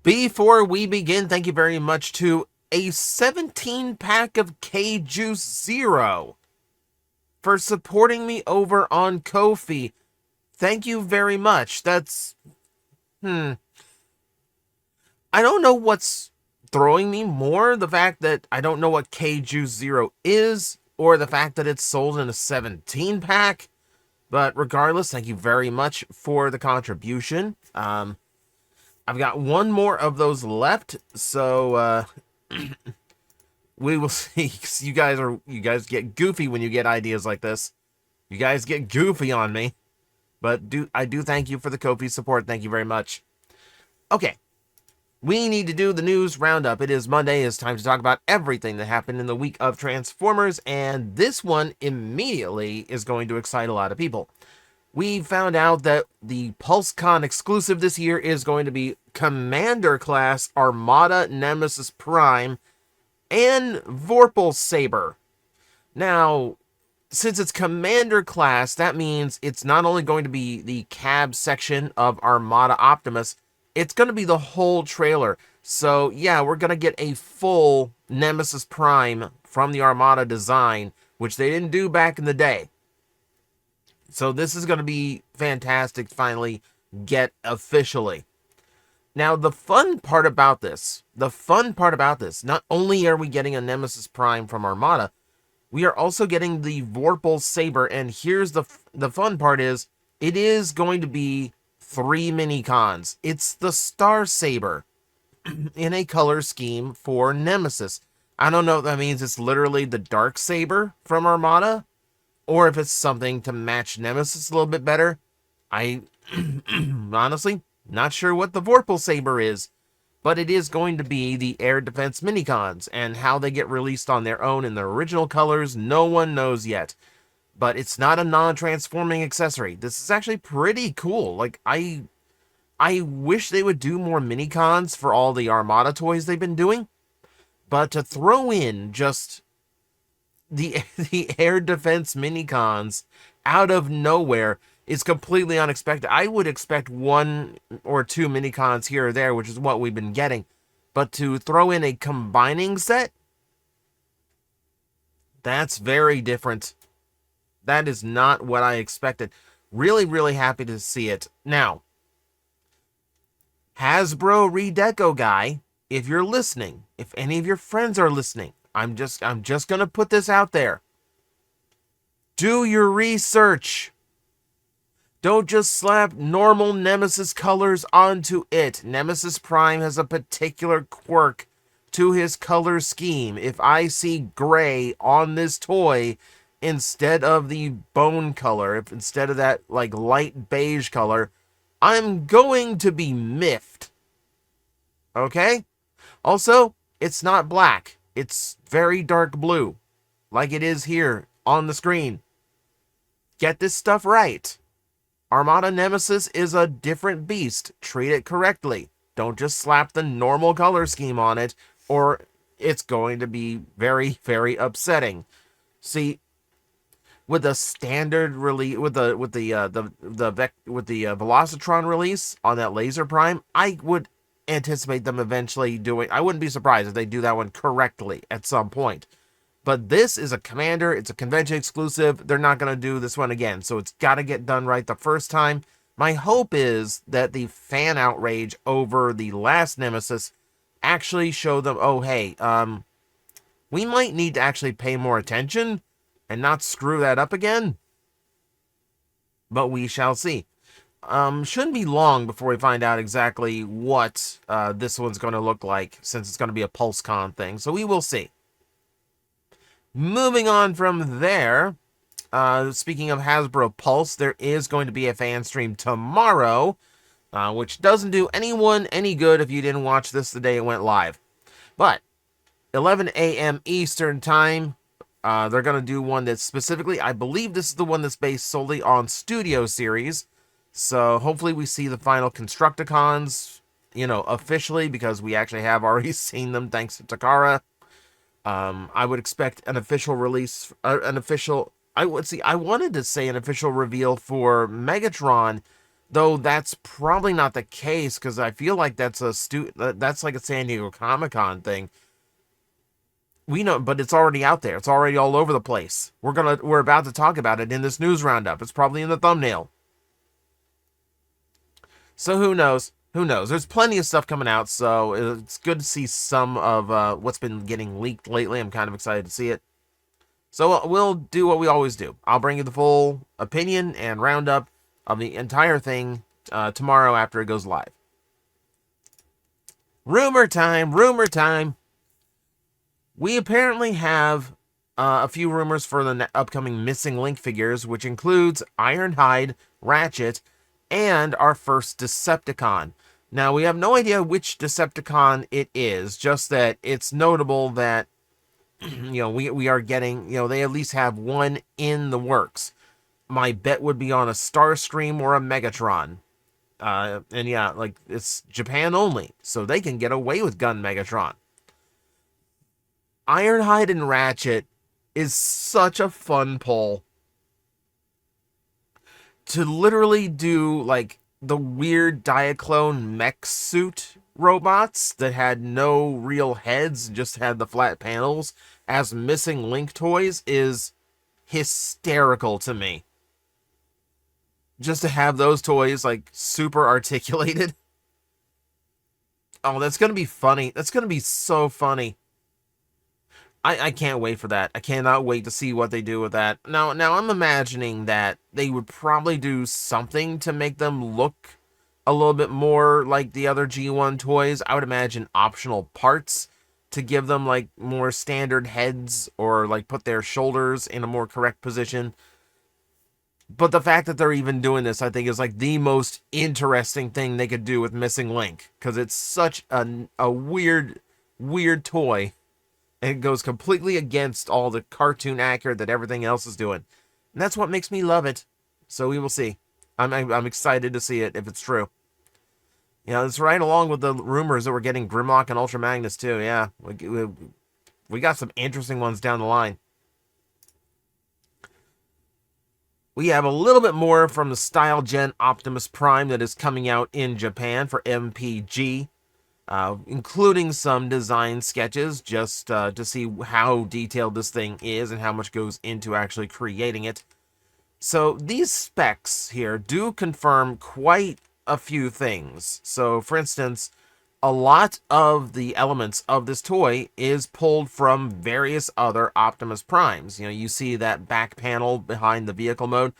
Before we begin, thank you very much to a 17-pack of K-Juice Zero for supporting me over on Kofi. Thank you very much. I don't know what's throwing me more, the fact that I don't know what K-Juice Zero is, or the fact that it's sold in a 17-pack. But regardless, thank you very much for the contribution. I've got one more of those left, so we will see. You guys get goofy when you get ideas like this. You guys get goofy on me. But I do thank you for the Kofi support. Thank you very much. Okay. We need to do the news roundup. It is Monday. It's time to talk about everything that happened in the week of Transformers, and this one immediately is going to excite a lot of people. We found out that the PulseCon exclusive this year is going to be Commander Class Armada Nemesis Prime and Vorpal Saber. Now, since it's Commander Class, that means it's not only going to be the cab section of Armada Optimus, it's going to be the whole trailer. So, yeah, we're going to get a full Nemesis Prime from the Armada design, which they didn't do back in the day. So this is going to be fantastic to finally get officially. Now, the fun part about this, not only are we getting a Nemesis Prime from Armada, we are also getting the Vorpal Saber, and here's the fun part is, it is going to be 3 mini-cons. It's the Star Saber in a color scheme for Nemesis. I don't know if that means it's literally the Dark Saber from Armada, or if it's something to match Nemesis a little bit better. I honestly not sure what the Vorpal Saber is, but it is going to be the Air Defense Minicons, and how they get released on their own in their original colors, no one knows yet. But it's not a non-transforming accessory. This is actually pretty cool. Like, I wish they would do more Minicons for all the Armada toys they've been doing, but to throw in just the air defense minicons out of nowhere is completely unexpected. I would expect 1 or 2 minicons here or there, which is what we've been getting. But to throw in a combining set, that's very different. That is not what I expected. Really, really happy to see it. Now, Hasbro Redeco guy, if you're listening, if any of your friends are listening, I'm just gonna put this out there. Do your research. Don't just slap normal Nemesis colors onto it. Nemesis Prime has a particular quirk to his color scheme. If I see gray on this toy instead of the bone color, instead of that like light beige color, I'm going to be miffed. Okay? Also, it's not black. It's very dark blue, like it is here on the screen. Get this stuff right. Armada Nemesis is a different beast. Treat it correctly. Don't just slap the normal color scheme on it, or it's going to be very, very upsetting. See, with the standard release, with the Velocitron release on that Laser Prime, I would anticipate them eventually doing. I wouldn't be surprised if they do that one correctly at some point. But this is a Commander. It's a convention exclusive. They're not going to do this one again, so it's got to get done right the first time. My hope is that the fan outrage over the last Nemesis actually show them, oh, hey, we might need to actually pay more attention and not screw that up again. But we shall see. Shouldn't be long before we find out exactly what this one's going to look like, since it's going to be a PulseCon thing. So we will see. Moving on from there, speaking of Hasbro Pulse, there is going to be a fan stream tomorrow, which doesn't do anyone any good if you didn't watch this the day it went live. But 11 a.m. Eastern Time, they're going to do one that's specifically, I believe this is the one that's based solely on Studio Series. So hopefully we see the final Constructicons, officially, because we actually have already seen them thanks to Takara. I would expect an official release, I wanted to say an official reveal for Megatron, Though that's probably not the case, because I feel like that's that's like a San Diego Comic-Con thing. We know, but it's already out there. It's already all over the place. We're about to talk about it in this news roundup. It's probably in the thumbnail. So who knows? Who knows? There's plenty of stuff coming out, so it's good to see some of what's been getting leaked lately. I'm kind of excited to see it. So we'll do what we always do. I'll bring you the full opinion and roundup of the entire thing tomorrow after it goes live. Rumor time, rumor time. We apparently have a few rumors for the upcoming Missing Link figures, which includes Ironhide, Ratchet, and our first Decepticon. Now, we have no idea which Decepticon it is, just that it's notable that, we are getting, they at least have one in the works. My bet would be on a Starscream or a Megatron. And yeah, like, it's Japan only, so they can get away with Gun Megatron. Ironhide and Ratchet is such a fun pull. To literally do, like, the weird Diaclone mech suit robots that had no real heads, just had the flat panels, as Missing Link toys is hysterical to me. Just to have those toys, like, super articulated. Oh, that's going to be funny. That's going to be so funny. I can't wait for that. I cannot wait to see what they do with that. Now I'm imagining that they would probably do something to make them look a little bit more like the other G1 toys. I would imagine optional parts to give them, like, more standard heads, or, like, put their shoulders in a more correct position. But the fact that they're even doing this, I think, is, like, the most interesting thing they could do with Missing Link, because it's such a weird toy. And it goes completely against all the cartoon accurate that everything else is doing. And that's what makes me love it. So we will see. I'm excited to see it, if it's true. It's right along with the rumors that we're getting Grimlock and Ultra Magnus too. Yeah, we got some interesting ones down the line. We have a little bit more from the Style Gen Optimus Prime that is coming out in Japan for MPG. Including some design sketches, just to see how detailed this thing is and how much goes into actually creating it. So these specs here do confirm quite a few things. So, for instance, a lot of the elements of this toy is pulled from various other Optimus Primes. You see that back panel behind the vehicle mode,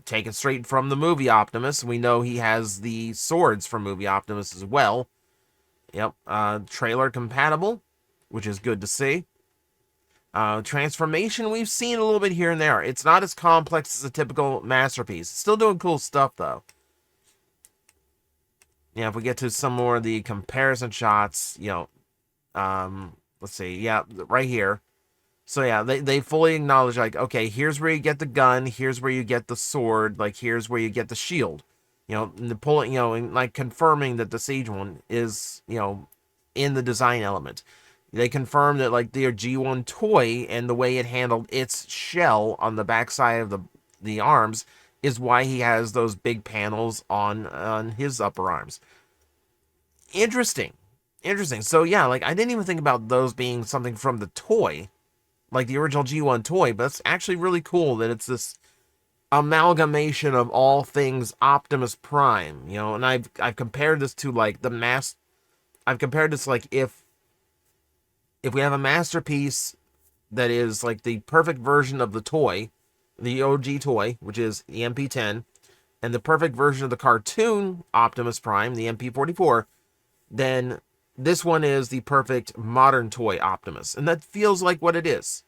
taken straight from the movie Optimus. We know he has the swords from movie Optimus as well. Yep, trailer compatible, which is good to see. Transformation, we've seen a little bit here and there. It's not as complex as a typical Masterpiece. It's still doing cool stuff, though. Yeah, if we get to some more of the comparison shots, let's see. Yeah, right here. So yeah, they fully acknowledge, like, okay, here's where you get the gun, here's where you get the sword, like, here's where you get the shield. Pulling, and, like, confirming that the Siege one is, in the design element. They confirm that, like, their G1 toy and the way it handled its shell on the backside of the arms is why he has those big panels on his upper arms. Interesting. So yeah, like, I didn't even think about those being something from the toy, like the original G1 toy, but it's actually really cool that it's this amalgamation of all things Optimus Prime, and I've compared this to, like, I've compared this, like, if we have a masterpiece that is, like, the perfect version of the toy, the OG toy, which is the MP10, and the perfect version of the cartoon Optimus Prime, the MP44, then this one is the perfect modern toy Optimus, and that feels like what it is.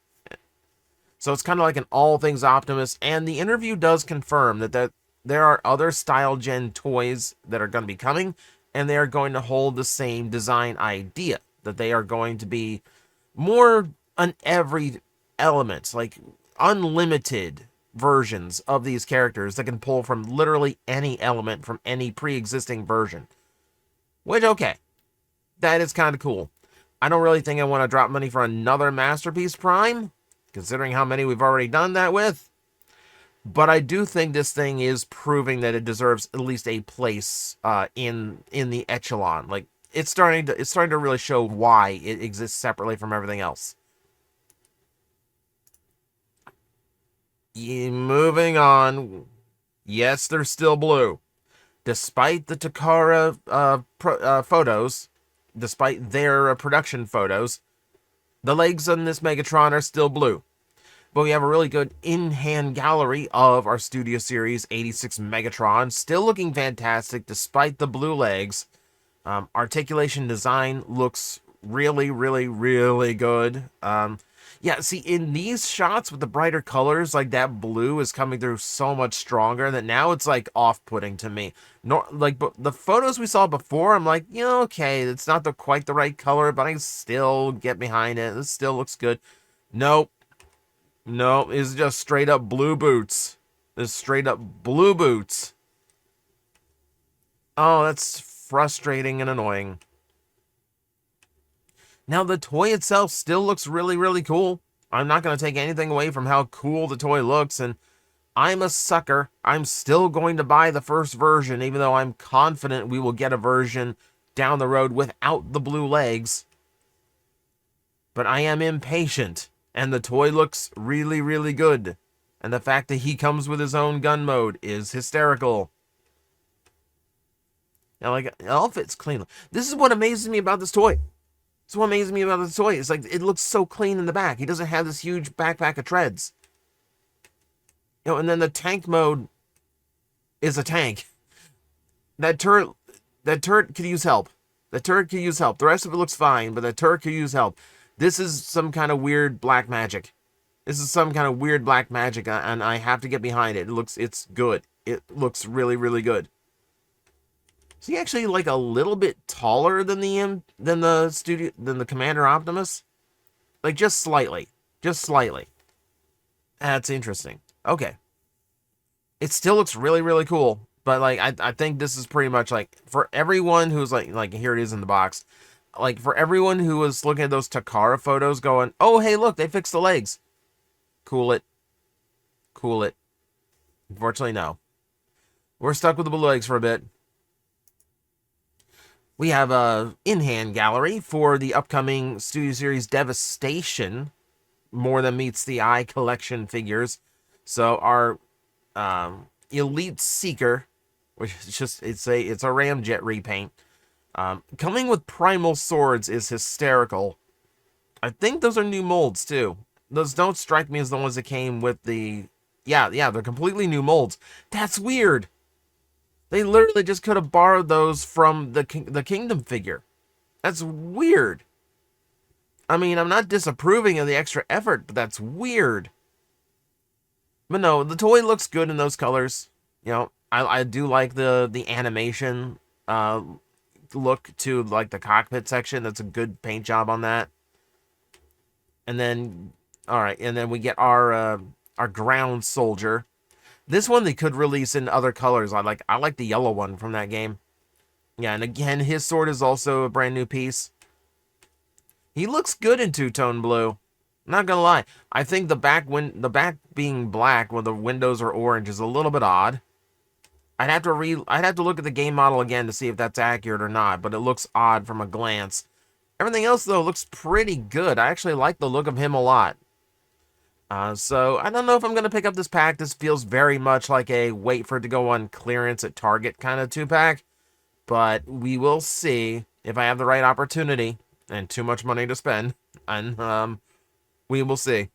So it's kind of like an all things Optimus, and the interview does confirm that there are other Style Gen toys that are going to be coming, and they are going to hold the same design idea, that they are going to be more on every element, like unlimited versions of these characters that can pull from literally any element from any pre-existing version. Which, okay, that is kind of cool. I don't really think I want to drop money for another Masterpiece Prime, considering how many we've already done that with. But I do think this thing is proving that it deserves at least a place in the echelon. Like it's starting to really show why it exists separately from everything else. Moving on. Yes, they're still blue. Despite the Takara photos, despite their production photos, the legs on this Megatron are still blue. But we have a really good in-hand gallery of our Studio Series 86 Megatron, still looking fantastic despite the blue legs. Articulation design looks really, really, really good. Yeah, see, in these shots with the brighter colors, like that blue is coming through so much stronger that now it's like off-putting to me. Like the photos we saw before, I'm like, you know, okay, it's not quite the right color, but I can still get behind it. This still looks good. Nope. No, it's just straight up blue boots. It's straight up blue boots. Oh, that's frustrating and annoying. Now, the toy itself still looks really, really cool. I'm not going to take anything away from how cool the toy looks, and I'm a sucker. I'm still going to buy the first version, even though I'm confident we will get a version down the road without the blue legs. But I am impatient, and the toy looks really, really good. And the fact that he comes with his own gun mode is hysterical. Now, like, it all fits cleanly. This is what amazes me about this toy. This is what amazes me about this toy. It's like, it looks so clean in the back. He doesn't have this huge backpack of treads. You know, and then the tank mode is a tank. That turret could use help. The turret could use help. The rest of it looks fine, but the turret could use help. This is some kind of weird black magic. This is some kind of weird black magic, and I have to get behind it. It's good. It looks really, really good. Is he actually like a little bit taller than the Commander Optimus? Like just slightly. Just slightly. That's interesting. Okay. It still looks really, really cool. But like I think this is pretty much like for everyone who's like here it is in the box. Like for everyone who was looking at those Takara photos going, oh hey look, they fixed the legs. Cool it. Cool it. Unfortunately, no. We're stuck with the blue legs for a bit. We have a in-hand gallery for the upcoming Studio Series Devastation, More Than Meets the Eye collection figures. So our Elite Seeker, which is just it's a Ramjet repaint, coming with primal swords is hysterical. I think those are new molds too. Those don't strike me as the ones that came with the yeah, they're completely new molds. That's weird. They literally just could have borrowed those from the Kingdom figure. That's weird. I mean, I'm not disapproving of the extra effort, but that's weird. But no, the toy looks good in those colors. You know, I do like the animation look to like the cockpit section. That's a good paint job on that. And then, all right, and then we get our ground soldier. This one they could release in other colors. I like the yellow one from that game. Yeah, and again, his sword is also a brand new piece. He looks good in two-tone blue. I'm not gonna lie. I think the back being black when the windows are orange is a little bit odd. I'd have to look at the game model again to see if that's accurate or not, but it looks odd from a glance. Everything else though looks pretty good. I actually like the look of him a lot. So I don't know if I'm going to pick up this pack. This feels very much like a wait for it to go on clearance at Target kind of 2-pack. But we will see if I have the right opportunity and too much money to spend. And we will see.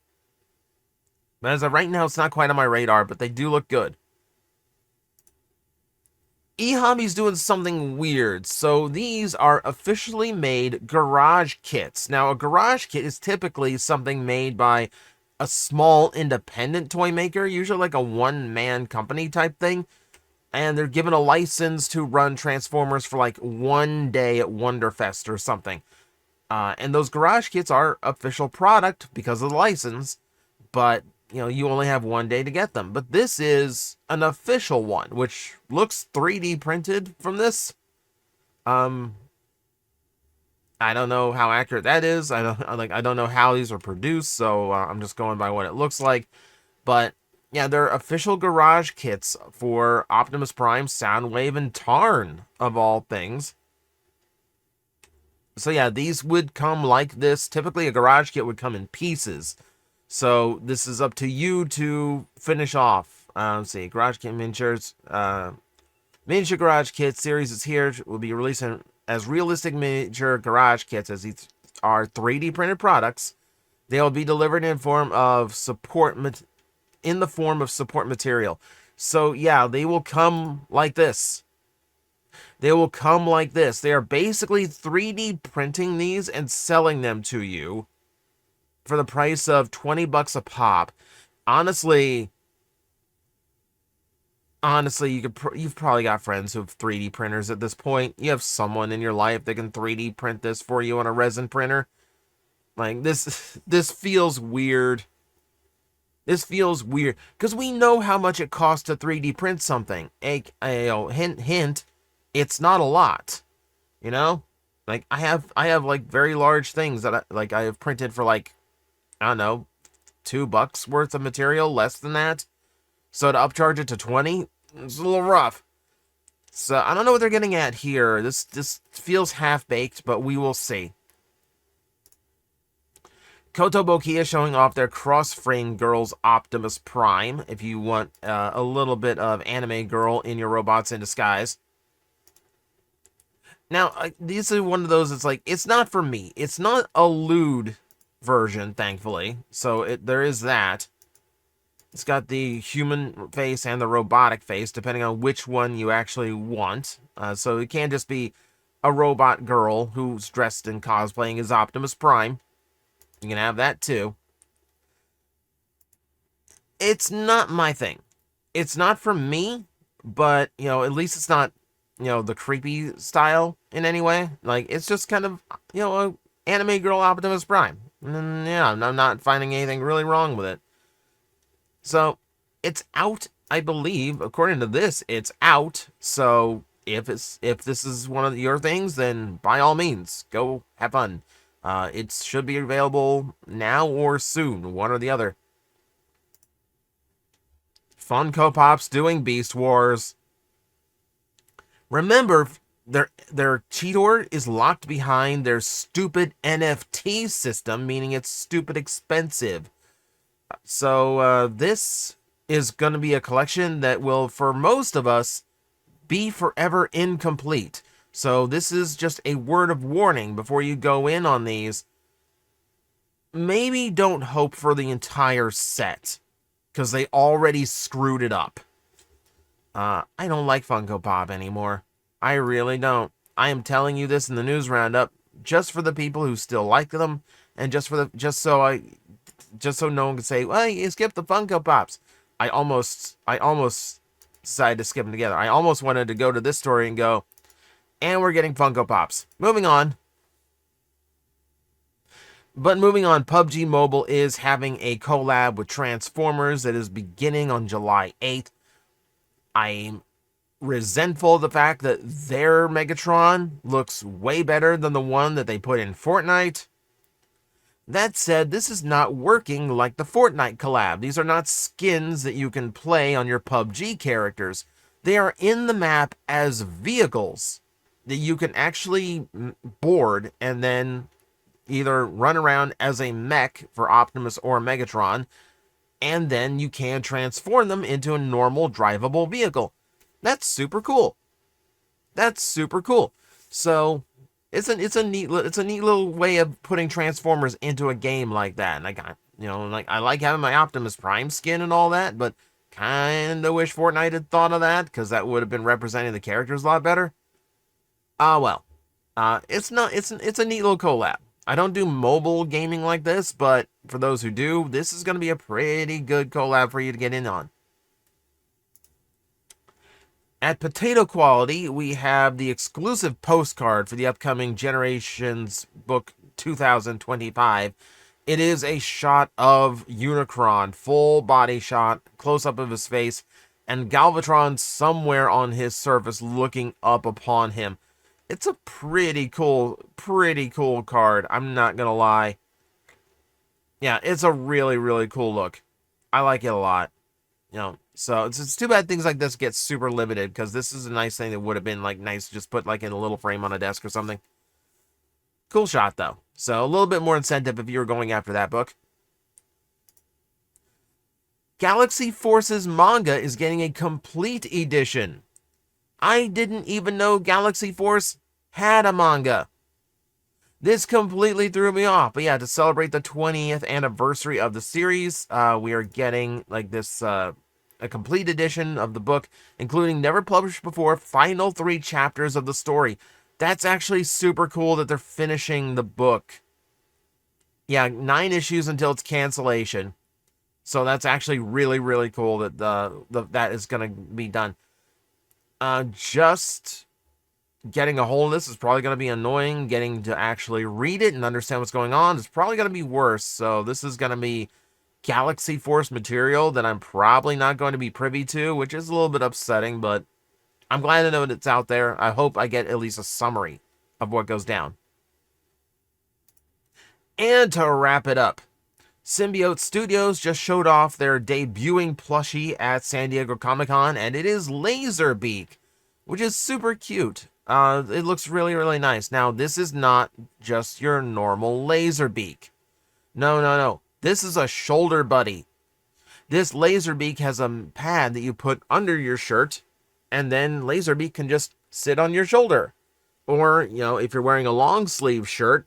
But as of right now, it's not quite on my radar, but they do look good. eHobby's doing something weird. So these are officially made garage kits. Now, a garage kit is typically something made by a small independent toy maker, usually like a one-man company type thing, and they're given a license to run Transformers for like one day at Wonderfest or something. And those garage kits are official product because of the license, but you know, you only have one day to get them. But this is an official one, which looks 3D printed from this. I don't know how accurate that is. I don't know how these are produced, so I'm just going by what it looks like. But Yeah, they're official garage kits for Optimus Prime, Soundwave, and Tarn, of all things. So yeah, these would come like this. Typically, a garage kit would come in pieces. So this is up to you to finish off. Let's see, garage kit miniatures. Miniature garage kit series is here. Will be releasing as realistic miniature garage kits as these are 3D printed products. They will be delivered in the form of support material. So yeah, they will come like this. They will come like this. They are basically 3D printing these and selling them to you for the price of $20 a pop. Honestly, you've probably got friends who have 3D printers at this point. You have someone in your life that can 3D print this for you on a resin printer. Like this feels weird. This feels weird because we know how much it costs to 3D print something. Hint, it's not a lot. You know, like I have like very large things that I have printed for like, I don't know, $2 worth of material, less than that. So to upcharge it to 20, it's a little rough. So I don't know what they're getting at here. This feels half-baked, but we will see. Kotobukiya showing off their cross-frame girls Optimus Prime, if you want a little bit of anime girl in your robots in disguise. Now, these are one of those, it's like, it's not for me. It's not a lewd version, thankfully. So there is that. It's got the human face and the robotic face, depending on which one you actually want. So it can't just be a robot girl who's dressed in cosplaying as Optimus Prime. You can have that too. It's not my thing. It's not for me, but, at least it's not, the creepy style in any way. Like, it's just kind of, a anime girl Optimus Prime. And yeah, I'm not finding anything really wrong with it. So, it's out, I believe. According to this, it's out. So, if this is one of your things, then by all means, go have fun. It should be available now or soon, one or the other. Funko Pop's doing Beast Wars. Remember, their Cheetor is locked behind their stupid NFT system, meaning it's stupid expensive. So this is going to be a collection that will, for most of us, be forever incomplete. So this is just a word of warning before you go in on these. Maybe don't hope for the entire set, because they already screwed it up. I don't like Funko Pop anymore. I really don't. I am telling you this in the news roundup just for the people who still like them, and just so no one can say, "Well, you skipped the Funko Pops." I almost decided to skip them together. I almost wanted to go to this story and go, and we're getting Funko Pops. Moving on. But moving on, PUBG Mobile is having a collab with Transformers that is beginning on July 8th. I'm resentful of the fact that their Megatron looks way better than the one that they put in Fortnite. That said, this is not working like the Fortnite collab. These are not skins that you can play on your PUBG characters. They are in the map as vehicles that you can actually board and then either run around as a mech for Optimus or Megatron, and then you can transform them into a normal drivable vehicle. That's super cool. That's super cool. So it's a neat little way of putting Transformers into a game like that. And I like having my Optimus Prime skin and all that, but kind of wish Fortnite had thought of that, because that would have been representing the characters a lot better. Well. It's a neat little collab. I don't do mobile gaming like this, but for those who do, this is going to be a pretty good collab for you to get in on. At Potato Quality, we have the exclusive postcard for the upcoming Generations Book 2025. It is a shot of Unicron, full body shot, close-up of his face, and Galvatron somewhere on his surface looking up upon him. It's a pretty cool card, I'm not gonna lie. Yeah, it's a really, really cool look. I like it a lot. You know, so it's too bad things like this get super limited, because this is a nice thing that would have been like nice to just put like in a little frame on a desk or something. Cool shot though. So a little bit more incentive if you were going after that book. Galaxy Force's manga is getting a complete edition. I didn't even know Galaxy Force had a manga. This completely threw me off. But yeah, to celebrate the 20th anniversary of the series, we are getting like this a complete edition of the book, including never published before final 3 chapters of the story. That's actually super cool that they're finishing the book. Yeah, 9 issues until its cancellation. So that's actually really, really cool that that is going to be done. Just getting a hold of this is probably going to be annoying. Getting to actually read it and understand what's going on is probably going to be worse. So this is going to be Galaxy Force material that I'm probably not going to be privy to, which is a little bit upsetting, but I'm glad to know that it's out there. I hope I get at least a summary of what goes down. And to wrap it up, Symbiote Studios just showed off their debuting plushie at San Diego Comic-Con, and it is Laserbeak, which is super cute. It looks really, really nice. Now, this is not just your normal Laserbeak. No. This is a shoulder buddy. This Laserbeak has a pad that you put under your shirt, and then Laserbeak can just sit on your shoulder. Or, you know, if you're wearing a long sleeve shirt,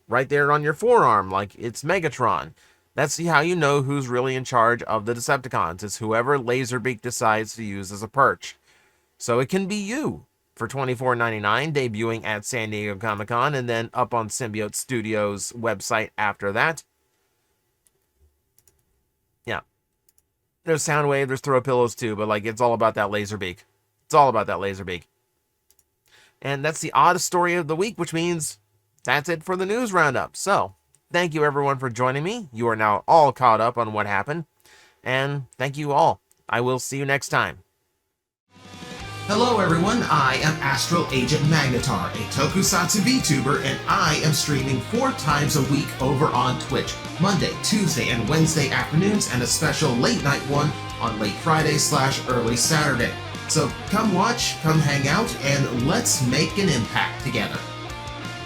right there on your forearm, like it's Megatron. That's how you know who's really in charge of the Decepticons. It's whoever Laserbeak decides to use as a perch. So it can be you for $24.99, debuting at San Diego Comic-Con, and then up on Symbiote Studios' website after that. Yeah. There's Soundwave, there's Throw Pillows too, but like it's all about that Laserbeak. It's all about that Laserbeak. And that's the oddest story of the week, which means that's it for the news roundup. So, thank you everyone for joining me. You are now all caught up on what happened. And thank you all. I will see you next time. Hello everyone, I am Astral Agent Magnetar, a Tokusatsu VTuber, and I am streaming 4 times a week over on Twitch, Monday, Tuesday, and Wednesday afternoons, and a special late night one on late Friday/early Saturday. So come watch, come hang out, and let's make an impact together.